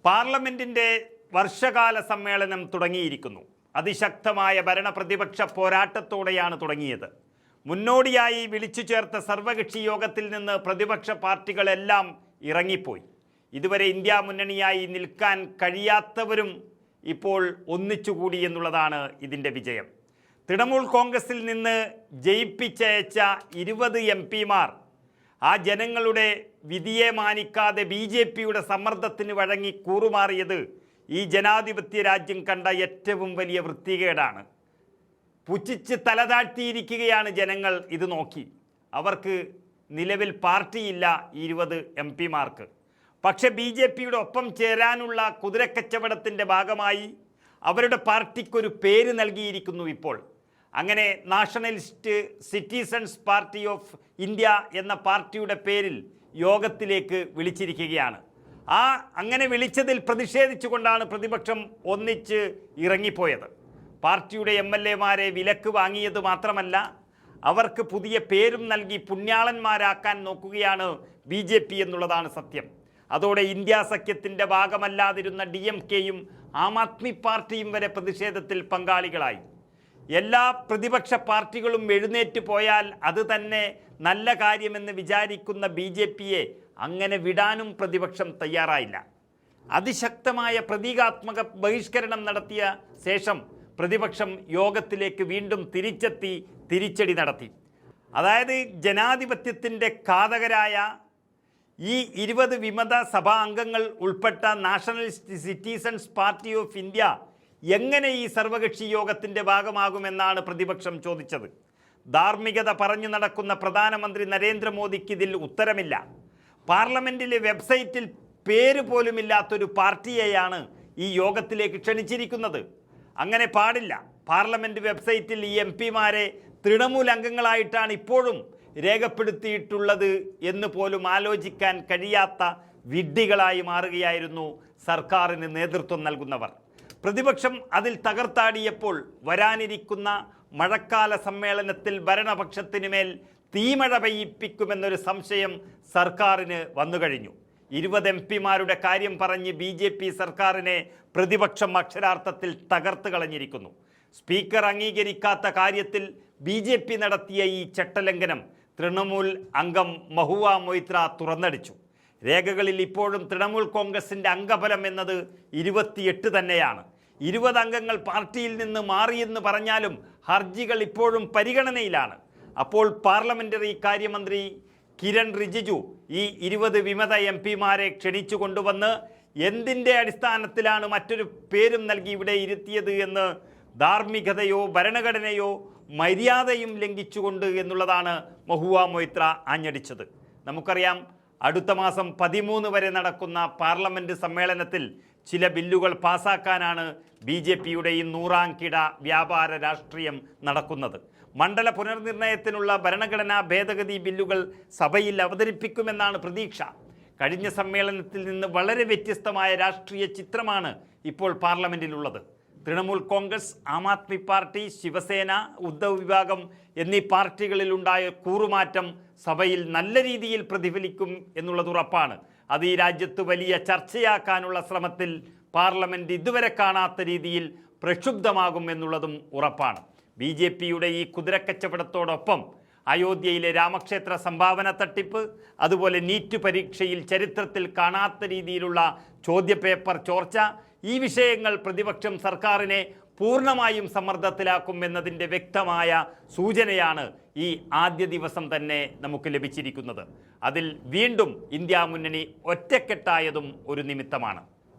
പാർലമെന്റിന്റെ വർഷകാല സമ്മേളനം തുടങ്ങിയിരിക്കുന്നു. അതിശക്തമായ ഭരണപ്രതിപക്ഷ പോരാട്ടത്തോടെയാണ് തുടങ്ങിയത്. മുന്നോടിയായി വിളിച്ചു ചേർത്ത സർവകക്ഷി യോഗത്തിൽ നിന്ന് പ്രതിപക്ഷ പാർട്ടികളെല്ലാം ഇറങ്ങിപ്പോയി. ഇതുവരെ ഇന്ത്യ മുന്നണിയായി നിൽക്കാൻ കഴിയാത്തവരും ഇപ്പോൾ ഒന്നിച്ചുകൂടി എന്നുള്ളതാണ് ഇതിൻ്റെ വിജയം. തൃണമൂൽ കോൺഗ്രസിൽ നിന്ന് ജയിപ്പിച്ചയച്ച 20 MP-മാർ ആ ജനങ്ങളുടെ വിധിയെ മാനിക്കാതെ BJP-യുടെ സമ്മർദ്ദത്തിന് വഴങ്ങി കൂറുമാറിയത് ഈ ജനാധിപത്യ രാജ്യം കണ്ട ഏറ്റവും വലിയ വൃത്തികേടാണ്. പുച്ഛിച്ച് തലതാഴ്ത്തിയിരിക്കുകയാണ് ജനങ്ങൾ ഇത് നോക്കി. അവർക്ക് നിലവിൽ പാർട്ടിയില്ല 20 MP-മാർക്ക്. പക്ഷെ BJP-യുടെ ഒപ്പം ചേരാനുള്ള കുതിരക്കച്ചവടത്തിൻ്റെ ഭാഗമായി അവരുടെ പാർട്ടിക്കൊരു പേര് നൽകിയിരിക്കുന്നു ഇപ്പോൾ. അങ്ങനെ nationalist citizens party of India എന്ന പാർട്ടിയുടെ പേരിൽ യോഗത്തിലേക്ക് വിളിച്ചിരിക്കുകയാണ്. അങ്ങനെ വിളിച്ചതിൽ പ്രതിഷേധിച്ചുകൊണ്ടാണ് പ്രതിപക്ഷം ഒന്നിച്ച് ഇറങ്ങിപ്പോയത്. പാർട്ടിയുടെ MLA-മാരെ വിലക്ക് വാങ്ങിയത് മാത്രമല്ല, അവർക്ക് പുതിയ പേരും നൽകി പുണ്യാളന്മാരാക്കാൻ നോക്കുകയാണ് BJP എന്നുള്ളതാണ് സത്യം. അതോടെ ഇന്ത്യ സഖ്യത്തിൻ്റെ ഭാഗമല്ലാതിരുന്ന DMK-യും ആം ആദ്മി പാർട്ടിയും വരെ പ്രതിഷേധത്തിൽ പങ്കാളികളായി. എല്ലാ പ്രതിപക്ഷ പാർട്ടികളും എഴുന്നേറ്റ് പോയാൽ അത് തന്നെ നല്ല കാര്യമെന്ന് വിചാരിക്കുന്ന BJP-യെ അങ്ങനെ വിടാനും പ്രതിപക്ഷം തയ്യാറായില്ല. അതിശക്തമായ പ്രതീകാത്മക ബഹിഷ്കരണം നടത്തിയ ശേഷം പ്രതിപക്ഷം യോഗത്തിലേക്ക് വീണ്ടും തിരിച്ചടി നടത്തി. അതായത് ജനാധിപത്യത്തിൻ്റെ ഘാതകരായ ഈ 20 വിമത സഭാ അംഗങ്ങൾ ഉൾപ്പെട്ട nationalist citizens party of India എങ്ങനെ ഈ സർവകക്ഷി യോഗത്തിൻ്റെ ഭാഗമാകുമെന്നാണ് പ്രതിപക്ഷം ചോദിച്ചത്. ധാർമ്മികത പറഞ്ഞു നടക്കുന്ന പ്രധാനമന്ത്രി നരേന്ദ്രമോദിക്ക് ഇതിൽ ഉത്തരമില്ല. പാർലമെൻറ്റിലെ വെബ്സൈറ്റിൽ പേര് പോലുമില്ലാത്തൊരു പാർട്ടിയെയാണ് ഈ യോഗത്തിലേക്ക് ക്ഷണിച്ചിരിക്കുന്നത്. അങ്ങനെ പാടില്ല. പാർലമെൻറ്റ് വെബ്സൈറ്റിൽ ഈ MP-മാരെ തൃണമൂൽ അംഗങ്ങളായിട്ടാണ് ഇപ്പോഴും രേഖപ്പെടുത്തിയിട്ടുള്ളത് എന്ന് പോലും ആലോചിക്കാൻ കഴിയാത്ത വിഡ്ഢികളായി മാറുകയായിരുന്നു സർക്കാരിന് നേതൃത്വം നൽകുന്നവർ. പ്രതിപക്ഷം അതിൽ തകർത്താടിയപ്പോൾ വരാനിരിക്കുന്ന മഴക്കാല സമ്മേളനത്തിൽ ഭരണപക്ഷത്തിനു മേൽ തീമഴ പെയ്യിപ്പിക്കുമെന്നൊരു സംശയം സർക്കാരിന് വന്നുകഴിഞ്ഞു. 20 MP-മാരുടെ കാര്യം പറഞ്ഞ് BJP സർക്കാരിനെ പ്രതിപക്ഷം അക്ഷരാർത്ഥത്തിൽ തകർത്ത് കളഞ്ഞിരിക്കുന്നു. സ്പീക്കർ അംഗീകരിക്കാത്ത കാര്യത്തിൽ BJP നടത്തിയ ഈ ചട്ടലംഘനം തൃണമൂൽ അംഗം മഹുവ മൊയ്ത്ര തുറന്നടിച്ചു. രേഖകളിൽ ഇപ്പോഴും തൃണമൂൽ കോൺഗ്രസിൻ്റെ അംഗബലം എന്നത് 28 തന്നെയാണ്. 20 അംഗങ്ങൾ പാർട്ടിയിൽ നിന്ന് മാറിയെന്ന് പറഞ്ഞാലും ഹർജികൾ ഇപ്പോഴും പരിഗണനയിലാണ്. അപ്പോൾ പാർലമെൻ്ററി കാര്യമന്ത്രി കിരൺ റിജിജു ഈ 20 വിമത MP-മാരെ ക്ഷണിച്ചു കൊണ്ടുവന്ന് എന്തിൻ്റെ അടിസ്ഥാനത്തിലാണ് മറ്റൊരു പേരും നൽകി ഇവിടെ ഇരുത്തിയത് എന്ന് ധാർമ്മികതയോ ഭരണഘടനയോ മര്യാദയും ലംഘിച്ചുകൊണ്ട് എന്നുള്ളതാണ് മഹുവ മൊയ്ത്ര ആഞ്ഞടിച്ചത്. നമുക്കറിയാം, അടുത്ത മാസം 13 വരെ നടക്കുന്ന പാർലമെൻറ്റ് സമ്മേളനത്തിൽ ചില ബില്ലുകൾ പാസാക്കാനാണ് BJP-യുടെ ഈ 100-ാം കിട വ്യാപാര രാഷ്ട്രീയം നടക്കുന്നത്. മണ്ഡല പുനർനിർണയത്തിനുള്ള ഭരണഘടനാ ഭേദഗതി ബില്ലുകൾ സഭയിൽ അവതരിപ്പിക്കുമെന്നാണ് പ്രതീക്ഷ. കഴിഞ്ഞ സമ്മേളനത്തിൽ നിന്ന് വളരെ വ്യത്യസ്തമായ രാഷ്ട്രീയ ചിത്രമാണ് ഇപ്പോൾ പാർലമെൻറ്റിലുള്ളത്. തൃണമൂൽ കോൺഗ്രസ്, ആം ആദ്മി പാർട്ടി, ശിവസേന, ഉദ്ധവ് വിഭാഗം എന്നീ പാർട്ടികളിലുണ്ടായ കൂറുമാറ്റം സഭയിൽ നല്ല രീതിയിൽ പ്രതിഫലിക്കും എന്നുള്ളത് ഉറപ്പാണ്. അത് ഈ രാജ്യത്ത് വലിയ ചർച്ചയാക്കാനുള്ള ശ്രമത്തിൽ പാർലമെൻറ്റ് ഇതുവരെ കാണാത്ത രീതിയിൽ പ്രക്ഷുബ്ധമാകും എന്നുള്ളതും ഉറപ്പാണ്. BJP-യുടെ ഈ കുതിരക്കച്ചവടത്തോടൊപ്പം അയോധ്യയിലെ രാമക്ഷേത്ര സംഭാവന തട്ടിപ്പ്, അതുപോലെ നീറ്റ് പരീക്ഷയിൽ ചരിത്രത്തിൽ കാണാത്ത രീതിയിലുള്ള ചോദ്യപേപ്പർ ചോർച്ച, ഈ വിഷയങ്ങൾ പ്രതിപക്ഷം സർക്കാരിനെ പൂർണ്ണമായും സമ്മർദ്ദത്തിലാക്കും എന്നതിൻ്റെ വ്യക്തമായ സൂചനയാണ് ഈ ആദ്യ ദിവസം തന്നെ നമുക്ക് ലഭിച്ചിരിക്കുന്നത്. അതിൽ വീണ്ടും ഇന്ത്യ മുന്നണി ഒറ്റക്കെട്ടായതും ഒരു നിമിത്തമാണ്.